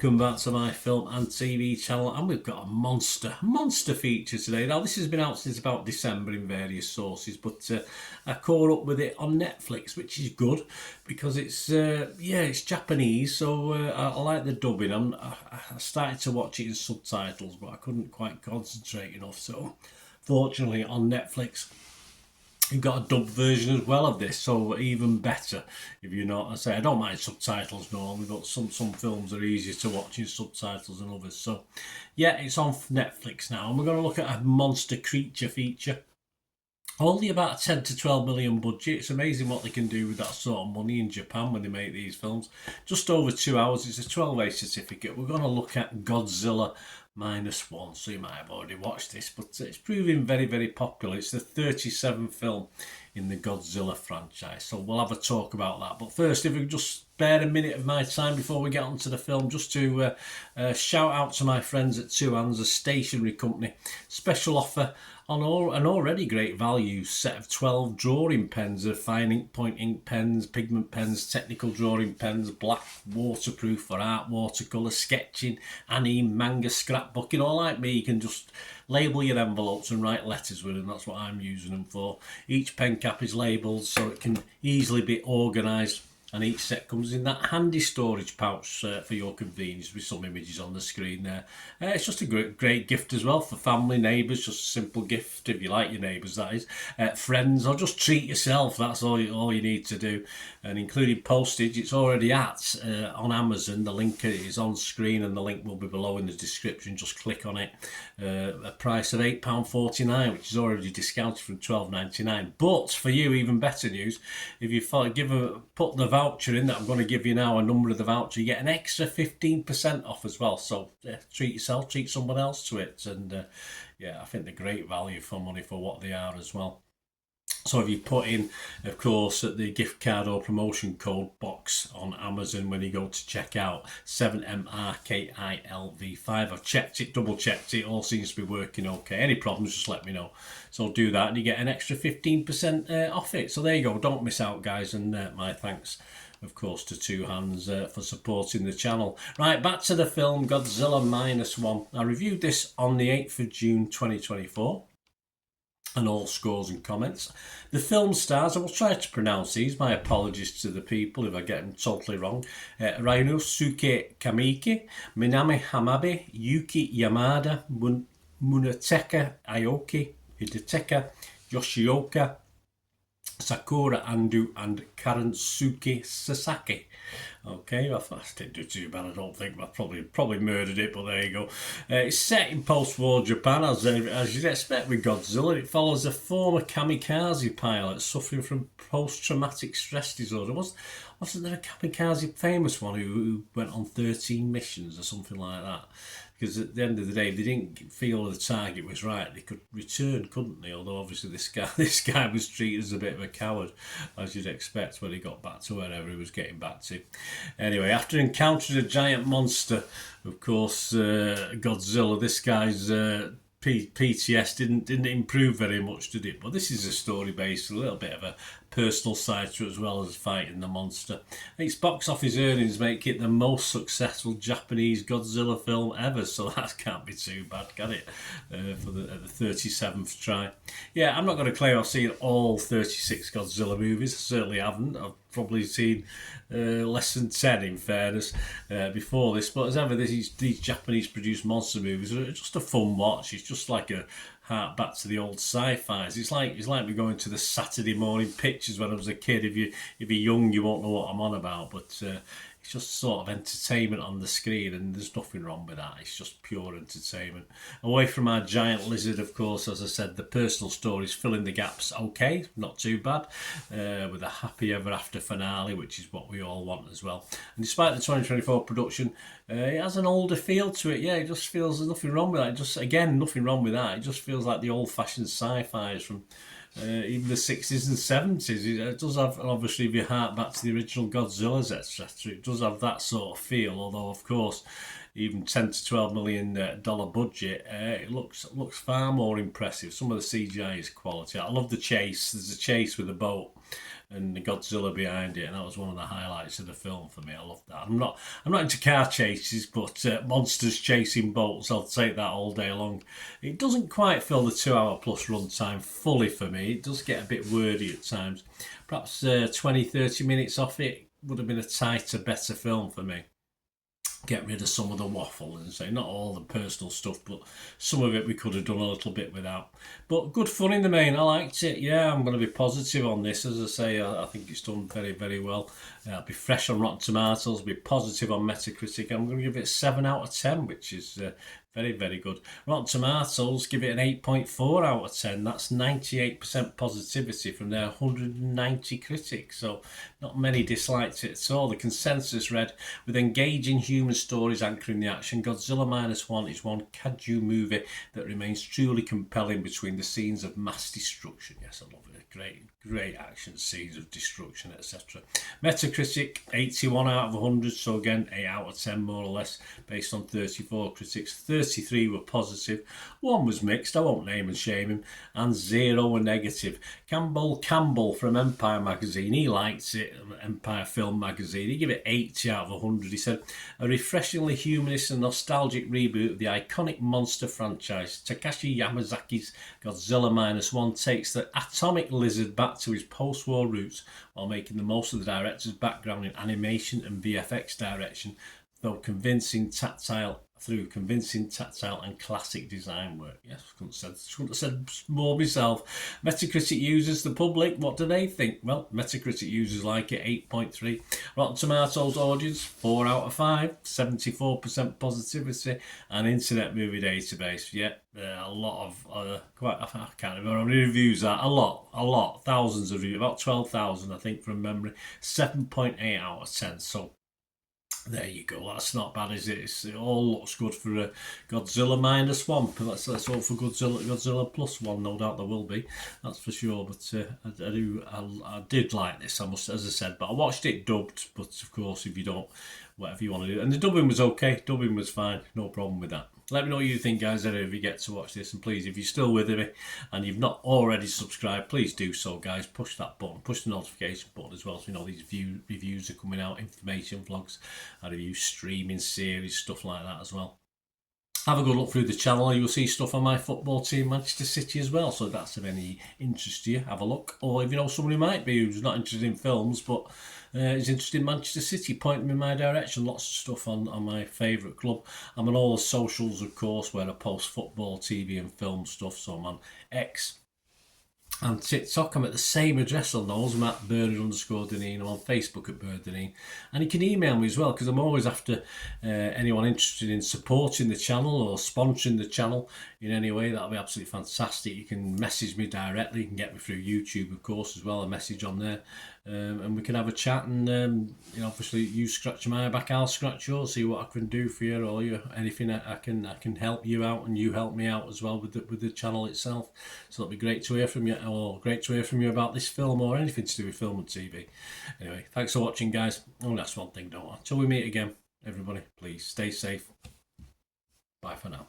welcome back to my film and TV channel, and we've got a monster feature today. Now this has been out since about December in various sources, but I caught up with it on Netflix, which is good because it's Japanese, so I like the dubbing. I started to watch it in subtitles, but I couldn't quite concentrate enough, so fortunately on Netflix you've got a dubbed version as well of this, so even better. If you're not, I say I don't mind subtitles normally, but some films are easier to watch in subtitles than others. So yeah, it's on Netflix now, and we're going to look at a monster creature feature. Only about a 10 to 12 million budget. It's amazing what they can do with that sort of money in Japan when they make these films. Just over 2 hours. It's a 12A certificate. We're going to look at Godzilla -1. So you might have already watched this, but it's proving very, very popular. It's the 37th film in the Godzilla franchise. So we'll have a talk about that. But first, if we could just spare a minute of my time before we get onto the film, just to shout out to my friends at Two Hands, a stationery company. Special offer on an already great value set of 12 drawing pens of fine ink, point ink pens, pigment pens, technical drawing pens, black, waterproof for art, watercolour, sketching, anime, manga, scrapbooking. Or like me, you can just label your envelopes and write letters with them. That's what I'm using them for. Each pen cap is labelled so it can easily be organised, and each set comes in that handy storage pouch for your convenience with some images on the screen there. It's just a great gift as well for family, neighbours, just a simple gift if you like your neighbours, that is. Friends, or just treat yourself, that's all you need to do. And including postage, it's already on Amazon. The link is on screen and the link will be below in the description. Just click on it. A price of £8.49, which is already discounted from £12.99. But for you, even better news, if you put the voucher in that I'm going to give you now, a number of the voucher, you get an extra 15% off as well. So treat yourself, treat someone else to it. And I think they're great value for money for what they are as well. So if you put in, of course, the gift card or promotion code box on Amazon when you go to check out, 7MRKILV5. I've checked it, double checked it, all seems to be working okay. Any problems, just let me know. So do that and you get an extra 15% off it. So there you go, don't miss out, guys, and my thanks, of course, to Two Hands for supporting the channel. Right, back to the film, Godzilla -1. I reviewed this on the 8th of June 2024. And all scores and comments. The film stars, I will try to pronounce these, my apologies to the people if I get them totally wrong. Ryunosuke Kamiki, Minami Hamabe, Yuki Yamada, Munetaka Aoki, Hidetaka Yoshioka, Sakura Ando, and Karensuke Sasaki. Okay, I didn't do too bad, I don't think. I probably murdered it, but there you go. It's set in post-war Japan, as you'd expect with Godzilla. It follows a former kamikaze pilot suffering from post-traumatic stress disorder. Wasn't there a kamikaze famous one who went on 13 missions or something like that? Because at the end of the day, if they didn't feel the target was right, they could return, couldn't they? Although obviously this guy was treated as a bit of a coward, as you'd expect when he got back to wherever he was getting back to. Anyway, after encountering a giant monster, of course, Godzilla, this guy's PTS didn't improve very much, did it? But this is a story based, a little bit of a personal side to it as well as fighting the monster. Its box office earnings make it the most successful Japanese Godzilla film ever, so that can't be too bad, can it? For the 37th try. Yeah, I'm not going to claim I've seen all 36 Godzilla movies. I certainly haven't. I've probably seen less than 10 in fairness before this, but as ever, these Japanese produced monster movies are just a fun watch. It's just like a heart back to the old sci-fis. It's like me going to the Saturday morning pictures when I was a kid. If you're young, you won't know what I'm on about, but it's just sort of entertainment on the screen, and there's nothing wrong with that. It's just pure entertainment. Away from our giant lizard, of course, as I said, the personal stories fill in the gaps okay, not too bad, with a happy ever after finale, which is what we all want as well. And despite the 2024 production, it has an older feel to it. Yeah, it just feels there's nothing wrong with that. Nothing wrong with that. It just feels like the old-fashioned sci-fis from even the 60s and 70s. It does have, obviously, if you heart back to the original Godzillas, etc., it does have that sort of feel, although, of course, even $10 to $12 million budget, it looks far more impressive. Some of the CGI is quality. I love the chase. There's a chase with a boat and the Godzilla behind it, and that was one of the highlights of the film for me. I loved that. I'm not into car chases, but monsters chasing boats, I'll take that all day long. It doesn't quite fill the 2 hour plus runtime fully for me. It does get a bit wordy at times. Perhaps 20-30 minutes off it would have been a tighter, better film for me. Get rid of some of the waffle and say not all the personal stuff, but some of it we could have done a little bit without. But good fun in the main. I liked it. Yeah, I'm going to be positive on this. As I say, I think it's done very, very well. I'll be fresh on Rotten Tomatoes, be positive on Metacritic. I'm going to give it a 7 out of 10, which is very, very good. Rotten Tomatoes give it an 8.4 out of 10. That's 98% positivity from their 190 critics. So not many disliked it at all. The consensus read, with engaging human stories anchoring the action, Godzilla Minus One is one kaiju movie that remains truly compelling between the scenes of mass destruction. Yes, I love it. Great action scenes of destruction, etc. Metacritic 81 out of 100, so again 8 out of 10 more or less, based on 34 critics. 33 were positive, 1 was mixed, I won't name and shame him, and 0 were negative. Campbell from Empire magazine, he liked it, Empire Film magazine, he gave it 80 out of 100. He said, a refreshingly humanist and nostalgic reboot of the iconic monster franchise. Takashi Yamazaki's Godzilla Minus One takes the atomic lizard back to his post-war roots while making the most of the director's background in animation and VFX direction, through convincing tactile and classic design work. Yes, couldn't have said more myself. Metacritic users, the public, what do they think? Well, Metacritic users like it, 8.3. Rotten Tomatoes audience, 4 out of 5, 74% positivity. And Internet Movie Database, yeah, a lot of, I can't remember how many reviews are, a lot, thousands of reviews, about 12,000 I think from memory, 7.8 out of 10. So there you go. That's not bad, is it? It all looks good for Godzilla Minus One. Let's hope for Godzilla Plus One. No doubt there will be. That's for sure. But I did like this. I must, as I said. But I watched it dubbed. But of course, if you don't, whatever you want to do, and the dubbing was okay. Dubbing was fine. No problem with that. Let me know what you think, guys, if you get to watch this. And please, if you're still with me and you've not already subscribed, please do so, guys. Push that button. Push the notification button as well, so you know these reviews are coming out, information vlogs, I review streaming series, stuff like that as well. Have a good look through the channel. You'll see stuff on my football team, Manchester City, as well. So if that's of any interest to you, have a look. Or if you know someone who might be who's not interested in films but is interested in Manchester City, point them in my direction. Lots of stuff on my favourite club. I'm on all the socials, of course, where I post football, TV and film stuff. So I'm on X and TikTok. I'm at the same address on those. I'm at Bernard_Deneen. I'm on Facebook at Bernard. And you can email me as well, because I'm always after anyone interested in supporting the channel or sponsoring the channel in any way. That'll be absolutely fantastic. You can message me directly. You can get me through YouTube, of course, as well. A message on there. And we can have a chat, and obviously you scratch my back, I'll scratch yours, see what I can do for you, or anything I can help you out, and you help me out as well with the channel itself. So it'll be great to hear from you, or great to hear from you about this film or anything to do with film and TV. Anyway, thanks for watching, guys. Oh, that's one thing, don't I? Till we meet again, everybody, please stay safe. Bye for now.